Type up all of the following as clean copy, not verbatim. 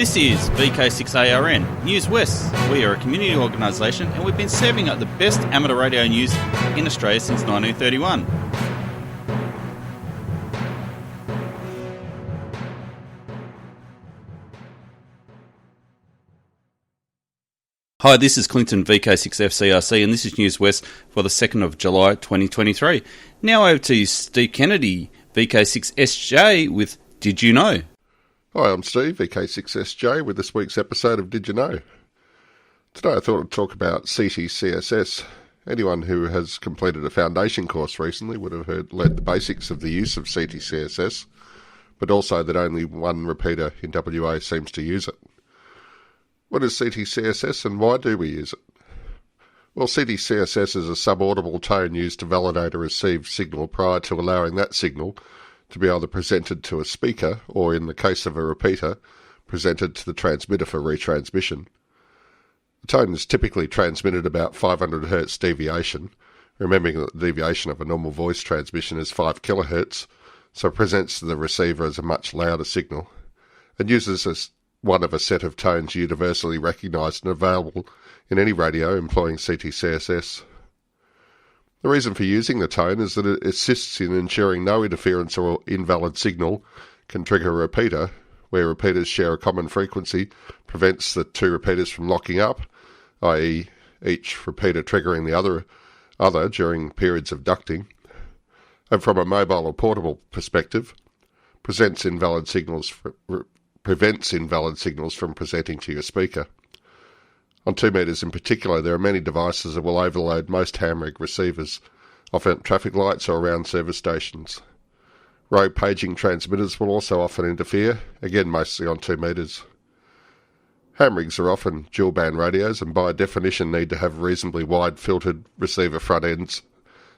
This is VK6ARN, Newswest. We are a community organisation and we've been serving up the best amateur radio news in Australia since 1931. Hi, this is Clinton, VK6FCRC, and this is Newswest for the 2nd of July 2023. Now over to Steve Kennedy, VK6SJ with Did You Know? Hi, I'm Steve, VK6SJ, with this week's episode of Did You Know? Today I thought I'd talk about CTCSS. Anyone who has completed a foundation course recently would have learned the basics of the use of CTCSS, but also that only one repeater in WA seems to use it. What is CTCSS and why do we use it? Well, CTCSS is a subaudible tone used to validate a received signal prior to allowing that signal to be either presented to a speaker or, in the case of a repeater, presented to the transmitter for retransmission. The tone is typically transmitted about 500 Hz deviation, remembering that the deviation of a normal voice transmission is 5 kHz, so it presents to the receiver as a much louder signal, and uses as one of a set of tones universally recognised and available in any radio employing CTCSS. The reason for using the tone is that it assists in ensuring no interference or invalid signal can trigger a repeater, where repeaters share a common frequency, prevents the two repeaters from locking up, i.e. each repeater triggering the other during periods of ducting, and from a mobile or portable perspective, prevents invalid signals from presenting to your speaker. On 2 metres in particular, there are many devices that will overload most ham rig receivers, often at traffic lights or around service stations. Rogue paging transmitters will also often interfere, again mostly on 2 metres. Ham rigs are often dual-band radios and by definition need to have reasonably wide filtered receiver front ends,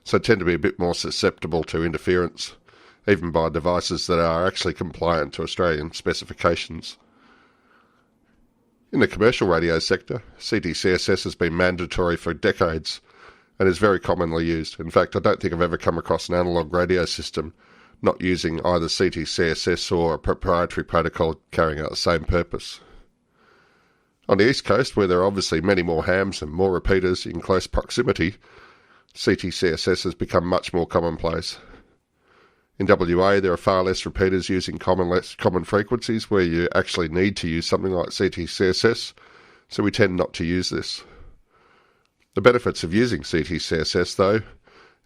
so tend to be a bit more susceptible to interference, even by devices that are actually compliant to Australian specifications. In the commercial radio sector, CTCSS has been mandatory for decades and is very commonly used. In fact, I don't think I've ever come across an analogue radio system not using either CTCSS or a proprietary protocol carrying out the same purpose. On the East Coast, where there are obviously many more hams and more repeaters in close proximity, CTCSS has become much more commonplace. In WA, there are far less repeaters using common frequencies where you actually need to use something like CTCSS, so we tend not to use this. The benefits of using CTCSS, though,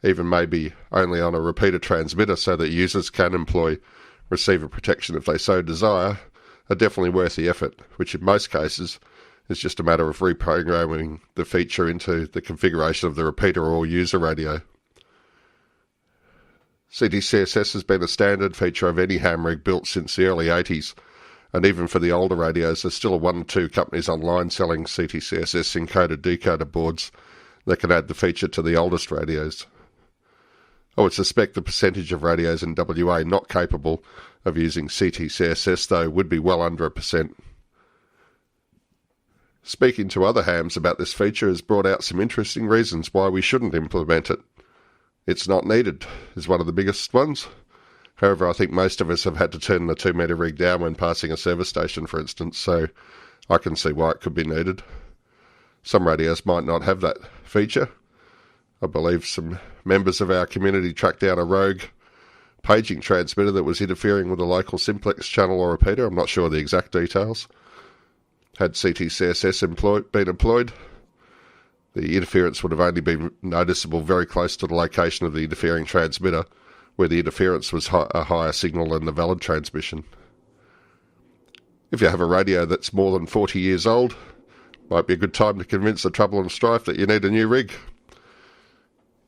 even maybe only on a repeater transmitter so that users can employ receiver protection if they so desire, are definitely worth the effort, which in most cases is just a matter of reprogramming the feature into the configuration of the repeater or user radio. CTCSS has been a standard feature of any ham rig built since the early 80s, and even for the older radios, there's still 1 or 2 companies online selling CTCSS encoder decoder boards that can add the feature to the oldest radios. I would suspect the percentage of radios in WA not capable of using CTCSS, though, would be well under 1%. Speaking to other hams about this feature has brought out some interesting reasons why we shouldn't implement it. It's not needed is one of the biggest ones. However, I think most of us have had to turn the 2 metre rig down when passing a service station, for instance, so I can see why it could be needed. Some radios might not have that feature. I believe some members of our community tracked down a rogue paging transmitter that was interfering with a local simplex channel or repeater. I'm not sure the exact details. Had CTCSS been employed, the interference would have only been noticeable very close to the location of the interfering transmitter, where the interference was a higher signal than the valid transmission. If you have a radio that's more than 40 years old, might be a good time to convince the trouble and strife that you need a new rig.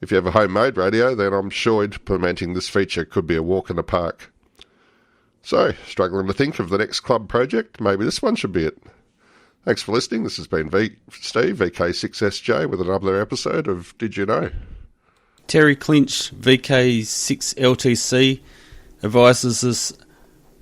If you have a homemade radio, then I'm sure implementing this feature could be a walk in the park. So, struggling to think of the next club project? Maybe this one should be it. Thanks for listening. This has been Steve, VK6SJ, with another episode of Did You Know? Terry Clinch, VK6LTC, advises us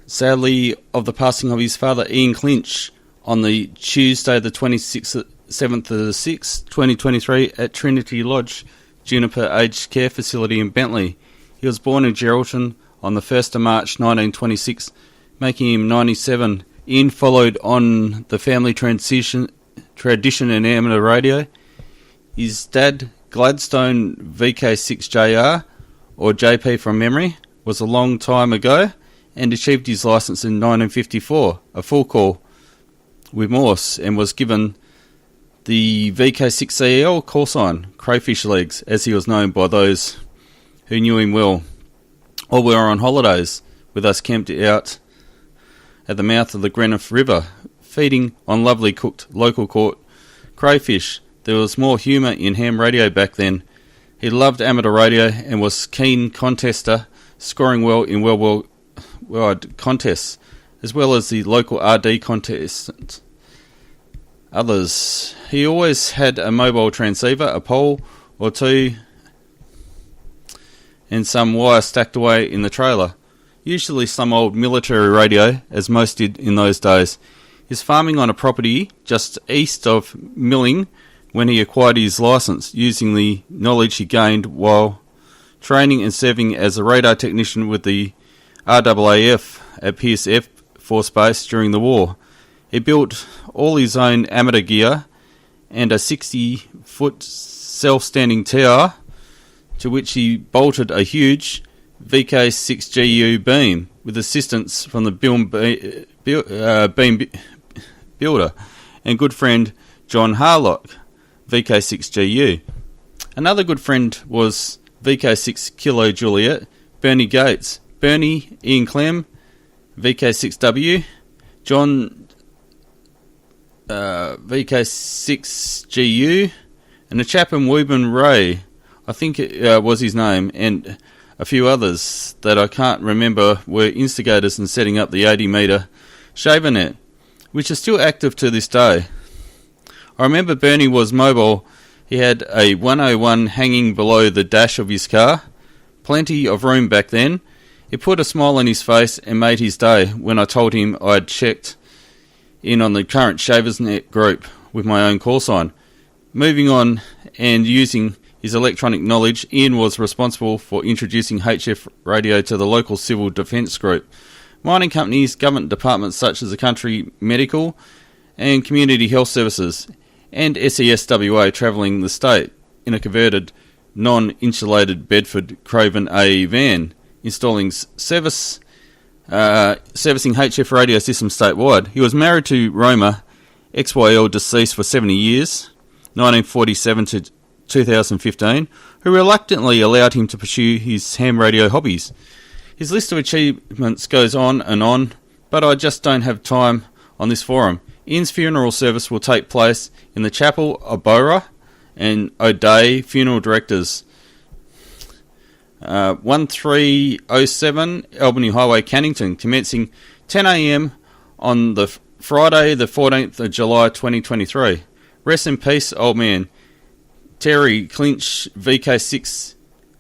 sadly of the passing of his father, Ian Clinch, on the Tuesday, the 7th of the 6th, 2023, at Trinity Lodge, Juniper Aged Care Facility in Bentley. He was born in Geraldton on the 1st of March 1926, making him 97 Ian followed on the family tradition in amateur radio. His dad, Gladstone VK6JR, or JP from memory, was a long time ago and achieved his licence in 1954, a full call with Morse, and was given the VK6CL call sign, Crayfish Legs, as he was known by those who knew him well, or were on holidays with us camped out at the mouth of the Greenock River, feeding on lovely cooked local caught crayfish. There was more humour in ham radio back then. He loved amateur radio and was keen contester, scoring well in worldwide contests, as well as the local RD contestants. Others. He always had a mobile transceiver, a pole or two, and some wire stacked away in the trailer. Usually some old military radio, as most did in those days. He's farming on a property just east of Milling when he acquired his licence, using the knowledge he gained while training and serving as a radar technician with the RAAF at Pearce Air Force Base during the war. He built all his own amateur gear and a 60-foot self-standing tower to which he bolted a huge VK6GU beam with assistance from the beam builder and good friend John Harlock, VK6GU. Another good friend was VK6 Kilo Juliet, Bernie Gates, Bernie, Ian Clem, VK6W, John VK6GU, and a chap in Woburn Ray, I think it was his name, and a few others that I can't remember were instigators in setting up the 80-metre shaver net, which is still active to this day. I remember Bernie was mobile. He had a 101 hanging below the dash of his car. Plenty of room back then. It put a smile on his face and made his day when I told him I'd checked in on the current Shavers Net group with my own call sign. Moving on and using his electronic knowledge, Ian was responsible for introducing HF radio to the local civil defence group, mining companies, government departments such as the Country Medical and Community Health Services, and SESWA travelling the state in a converted, non-insulated Bedford Craven AE van, installing servicing HF radio systems statewide. He was married to Roma, XYL, deceased for 70 years, 1947 to 2015, who reluctantly allowed him to pursue his ham radio hobbies. His list of achievements goes on, but I just don't have time on this forum. Ian's funeral service will take place in the chapel of Bora and O'Day Funeral Directors, 1307 Albany Highway, Cannington, commencing 10 a.m. on the Friday the 14th of July 2023. Rest in peace, old man. Terry Clinch, VK6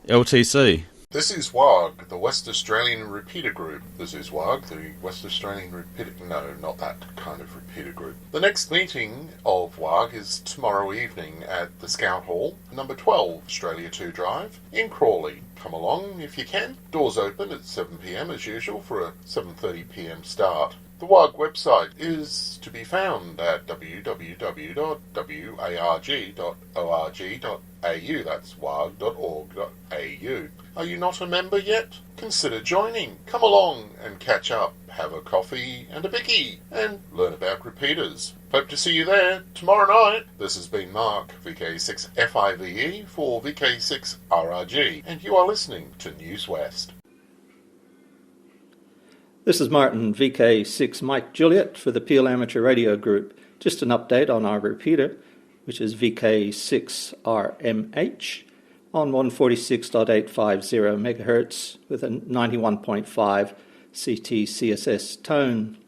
LTC. This is WAG, the West Australian Repeater Group. This is WAG, the West Australian Repeater... No, not that kind of repeater group. The next meeting of WAG is tomorrow evening at the Scout Hall, number 12, Australia 2 Drive, in Crawley. Come along if you can. Doors open at 7 p.m. as usual for a 7:30 p.m. start. The WAG website is to be found at www.warg.org.au. That's wag.org.au. Are you not a member yet? Consider joining. Come along and catch up, have a coffee and a bicky, and learn about repeaters. Hope to see you there tomorrow night. This has been Mark, VK6FIVE for VK6RRG, and you are listening to Newswest. This is Martin, VK6 Mike Juliet for the Peel Amateur Radio Group. Just an update on our repeater, which is VK6RMH on 146.850 MHz with a 91.5 CT CSS tone.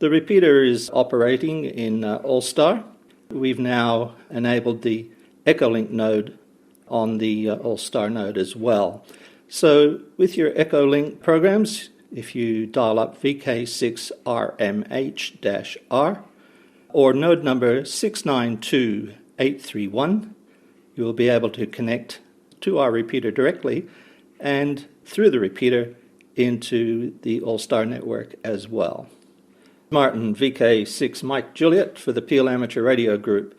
The repeater is operating in All-Star. We've now enabled the Echolink node on the All-Star node as well. So with your Echolink programs, if you dial up VK6RMH-R or node number 692831, you will be able to connect to our repeater directly and through the repeater into the All-Star network as well. Martin, VK6 Mike Juliet for the Peel Amateur Radio Group.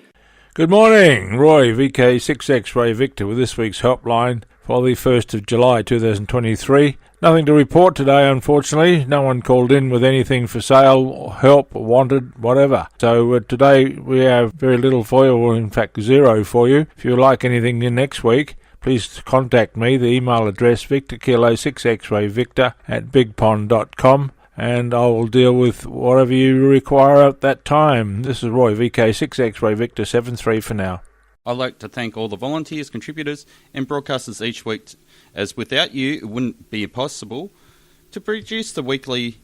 Good morning, Roy, VK6 X-Ray Victor with this week's helpline for the 1st of July 2023. Nothing to report today, unfortunately. No one called in with anything for sale, or help, or wanted, whatever. So today we have very little for you, or in fact zero for you. If you would like anything in next week, please contact me. The email address victorkilo6xrayvictor@bigpond.com, and I will deal with whatever you require at that time. This is Roy, VK6 X-Ray Victor 73 for now. I'd like to thank all the volunteers, contributors and broadcasters each week, as without you it wouldn't be possible to produce the weekly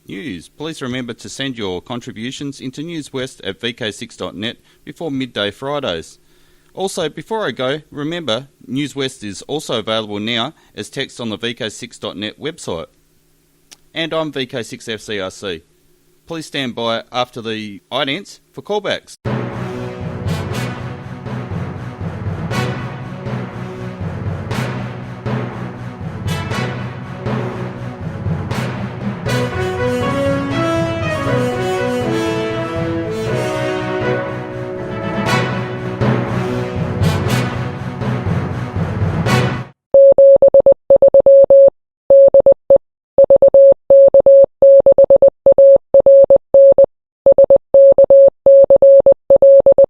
news. Please remember to send your contributions into Newswest at vk6.net before midday Fridays. Also, before I go, remember Newswest is also available now as text on the vk6.net website. And I'm VK6FCRC. Please stand by after the idents for callbacks.